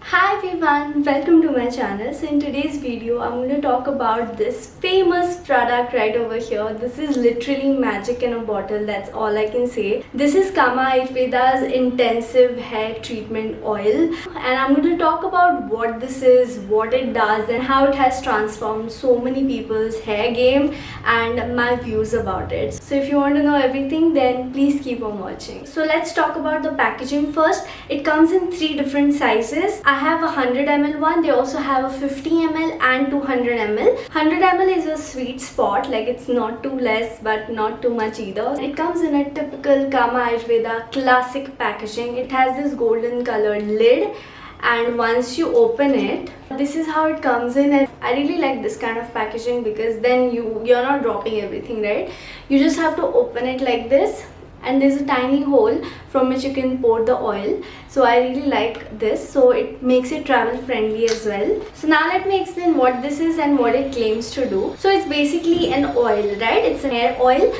Hi everyone, welcome to my channel. So in today's video I'm going to talk about this famous product right over here. This is literally magic in a bottle, that's all I can say. This is Kama Ayurveda's intensive hair treatment oil, and I'm going to talk about what this is, what it does, and how it has transformed so many people's hair game and my views about it. So if you want to know everything, then please keep on watching. So let's talk about the packaging first. It comes in 3 different sizes. I have a 100 ml one, they also have a 50 ml and 200 ml. 100 ml is a sweet spot, like it's not too less but not too much either. It comes in a typical Kama Ayurveda classic packaging. It has this golden colored lid, and once you open it, this is how it comes in. And I really like this kind of packaging because then you're not dropping everything, right? You just have to open it like this, and there's a tiny hole from which you can pour the oil. So I really like this, so it makes it travel friendly as well. So now let me explain what this is and what it claims to do. So it's basically an oil, right? It's a hair oil.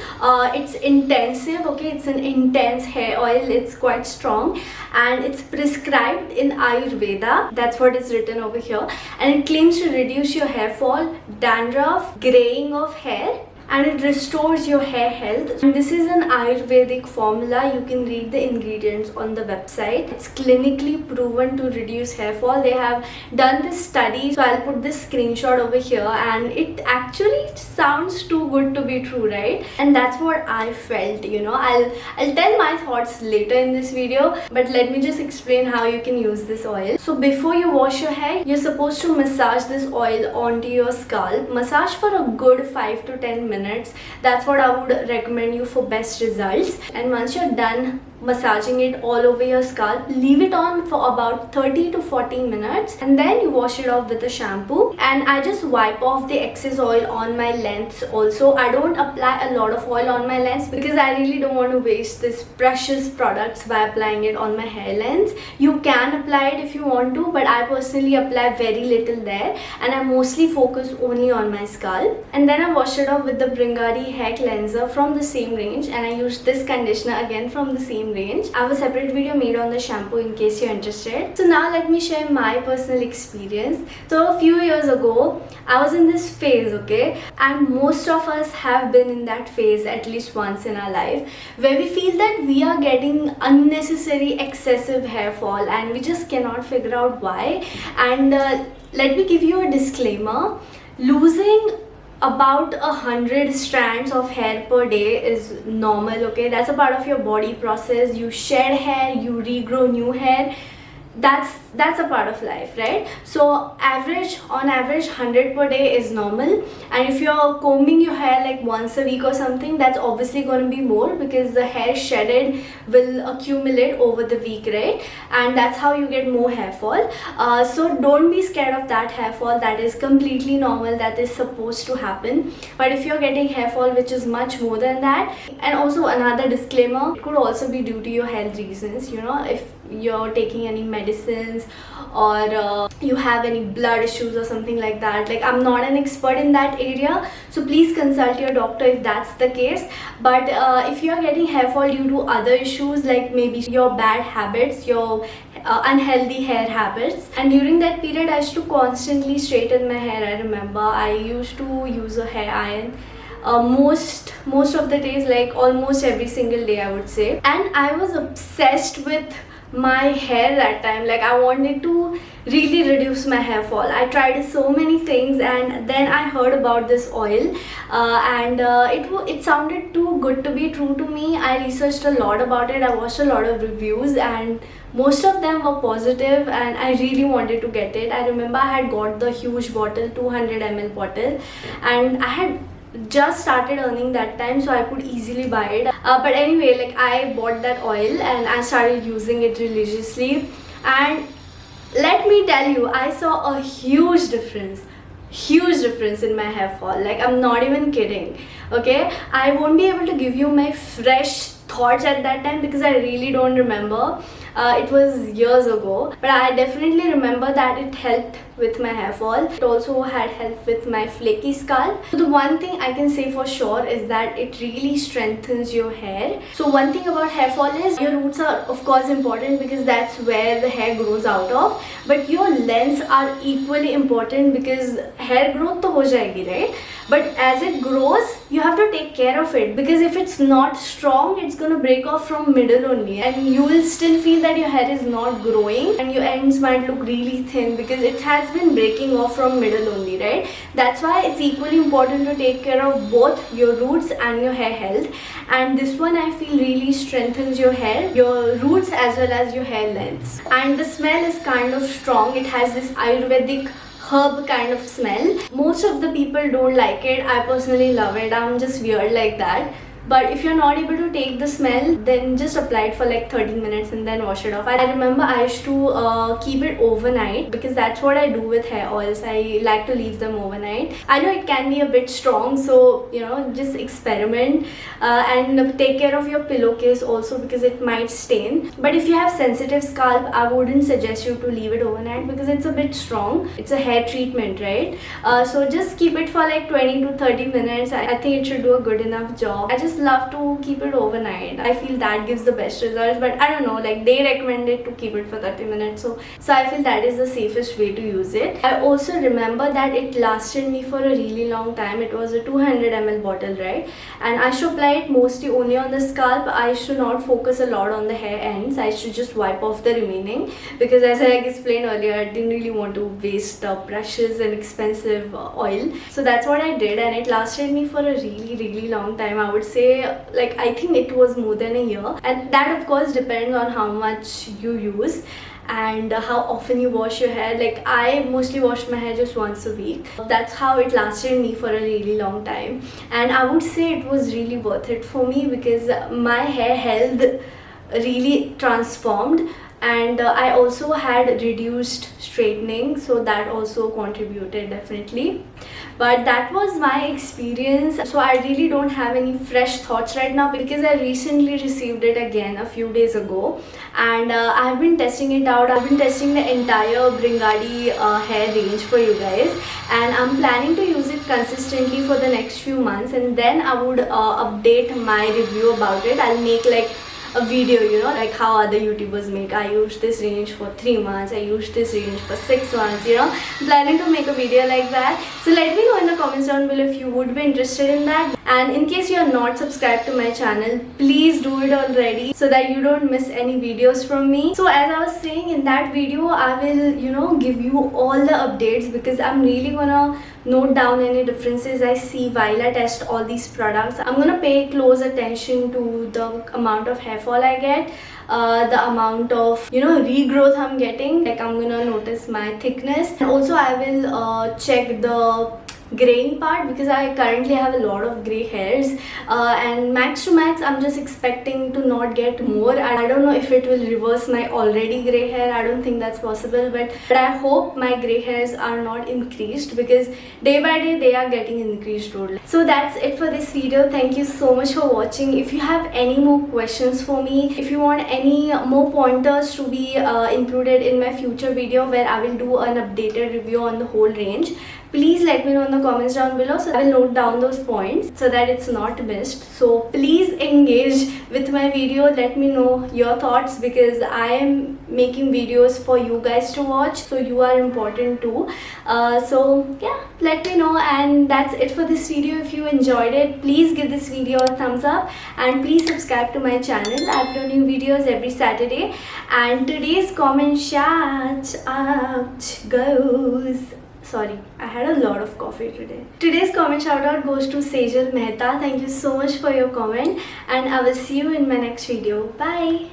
It's intensive, okay? It's an intense hair oil. It's quite strong and it's prescribed in Ayurveda. That's what is written over here. And it claims to reduce your hair fall, dandruff, graying of hair, and it restores your hair health. And this is an Ayurvedic formula. You can read the ingredients on the website. It's clinically proven to reduce hair fall. They have done this study, so I'll put this screenshot over here, and it actually sounds too good to be true, right? And that's what I felt, you know. I'll tell my thoughts later in this video, but let me just explain how you can use this oil. So before you wash your hair, you're supposed to massage this oil onto your scalp. Massage for a good 5 to 10 minutes. That's what I would recommend you for best results. And once you're done massaging it all over your scalp, leave it on for about 30 to 40 minutes, and then you wash it off with a shampoo. And I just wipe off the excess oil on my lengths also. I don't apply a lot of oil on my lengths because I really don't want to waste this precious products by applying it on my hair lengths. You can apply it if you want to, but I personally apply very little there, and I mostly focus only on my scalp. And then I wash it off with the Bringadi hair cleanser from the same range, and I use this conditioner again from the same range. I have a separate video made on the shampoo in case you're interested. So now let me share my personal experience. So a few years ago, I was in this phase, okay, and most of us have been in that phase at least once in our life, where we feel that we are getting unnecessary excessive hair fall and we just cannot figure out why. And let me give you a disclaimer. Losing about 100 strands of hair per day is normal, okay? That's a part of your body process. You shed hair, you regrow new hair. That's a part of life, right? So on average 100 per day is normal. And if you're combing your hair like once a week or something, that's obviously going to be more because the hair shedded will accumulate over the week, right? And that's how you get more hair fall. So don't be scared of that hair fall. That is completely normal. That is supposed to happen. But if you're getting hair fall which is much more than that, and also another disclaimer, it could also be due to your health reasons, you know, if you're taking any medicines or you have any blood issues or something like that. Like, I'm not an expert in that area, so please consult your doctor if that's the case. But if you're getting hair fall due to other issues, like maybe your bad habits, your unhealthy hair habits, and during that period I used to constantly straighten my hair. I remember I used to use a hair iron most of the days, like almost every single day I would say. And I was obsessed with my hair that time. Like, I wanted to really reduce my hair fall. I tried so many things, and then I heard about this oil, and it sounded too good to be true to me. I researched a lot about it. I watched a lot of reviews, and most of them were positive, and I really wanted to get it. I remember I had got the huge bottle, 200 ml bottle, and I had just started earning that time, so I could easily buy it. But anyway, like, I bought that oil and I started using it religiously, and let me tell you, I saw a huge difference in my hair fall. Like, I'm not even kidding, okay? I won't be able to give you my fresh thoughts at that time because I really don't remember. It was years ago, but I definitely remember that it helped with my hair fall. It also had helped with my flaky scalp. So the one thing I can say for sure is that it really strengthens your hair. So one thing about hair fall is your roots are of course important because that's where the hair grows out of, but your lengths are equally important because hair growth to ho jayegi, right? But as it grows, you have to take care of it, because if it's not strong, it's gonna break off from middle only, and you will still feel that your hair is not growing and your ends might look really thin because it has been breaking off from middle only, right? That's why it's equally important to take care of both your roots and your hair health. And this one I feel really strengthens your hair, your roots as well as your hair lengths. And the smell is kind of strong. It has this Ayurvedic herb kind of smell. Most of the people don't like it. I personally love it. I'm just weird like that. But if you're not able to take the smell, then just apply it for like 30 minutes and then wash it off. I remember I used to keep it overnight because that's what I do with hair oils. I like to leave them overnight. I know it can be a bit strong, so you know, just experiment and take care of your pillowcase also because it might stain. But if you have sensitive scalp, I wouldn't suggest you to leave it overnight because it's a bit strong. It's a hair treatment, right? So just keep it for like 20 to 30 minutes. I think it should do a good enough job. I just love to keep it overnight. I feel that gives the best results, but I don't know, like they recommended to keep it for 30 minutes, so I feel that is the safest way to use it. I also remember that it lasted me for a really long time. It was a 200 ml bottle, right? And I should apply it mostly only on the scalp. I should not focus a lot on the hair ends. I should just wipe off the remaining because, as I explained earlier, I didn't really want to waste brushes and expensive oil. So that's what I did, and it lasted me for a really long time. I would say like I think it was more than a year, and that of course depends on how much you use and how often you wash your hair. Like I mostly washed my hair just once a week. That's how it lasted me for a really long time, and I would say it was really worth it for me because my hair health really transformed. And I also had reduced straightening, so that also contributed definitely. But that was my experience, so I really don't have any fresh thoughts right now because I recently received it again a few days ago, and I've been testing it out. I've been testing the entire Bringadi hair range for you guys, and I'm planning to use it consistently for the next few months, and then I would update my review about it. I'll make like a video, you know, like how other YouTubers make. I used this range for 3 months, I used this range for 6 months, you know. I'm planning to make a video like that. So let me know in the comments down below if you would be interested in that. And in case you are not subscribed to my channel, please do it already so that you don't miss any videos from me. So as I was saying, in that video I will, you know, give you all the updates because I'm really gonna note down any differences I see while I test all these products. I'm gonna pay close attention to the amount of hair fall I get, the amount of, you know, regrowth I'm getting. Like I'm gonna notice my thickness, and also I will check the graying part because I currently have a lot of gray hairs, and max to max I'm just expecting to not get more. I don't know if it will reverse my already gray hair. I don't think that's possible, but I hope my gray hairs are not increased because day by day they are getting increased totally. So that's it for this video. Thank you so much for watching. If you have any more questions for me, if you want any more pointers to be included in my future video where I will do an updated review on the whole range, please let me know in the comments down below, so I will note down those points so that it's not missed. So please engage with my video. Let me know your thoughts because I am making videos for you guys to watch, so you are important too. So yeah, let me know. And that's it for this video. If you enjoyed it, please give this video a thumbs up and please subscribe to my channel. I upload new videos every Saturday, and today's comment shout out goes... Sorry, I had a lot of coffee today. Today's comment shout out goes to Sejal Mehta. Thank you so much for your comment, and I will see you in my next video. Bye.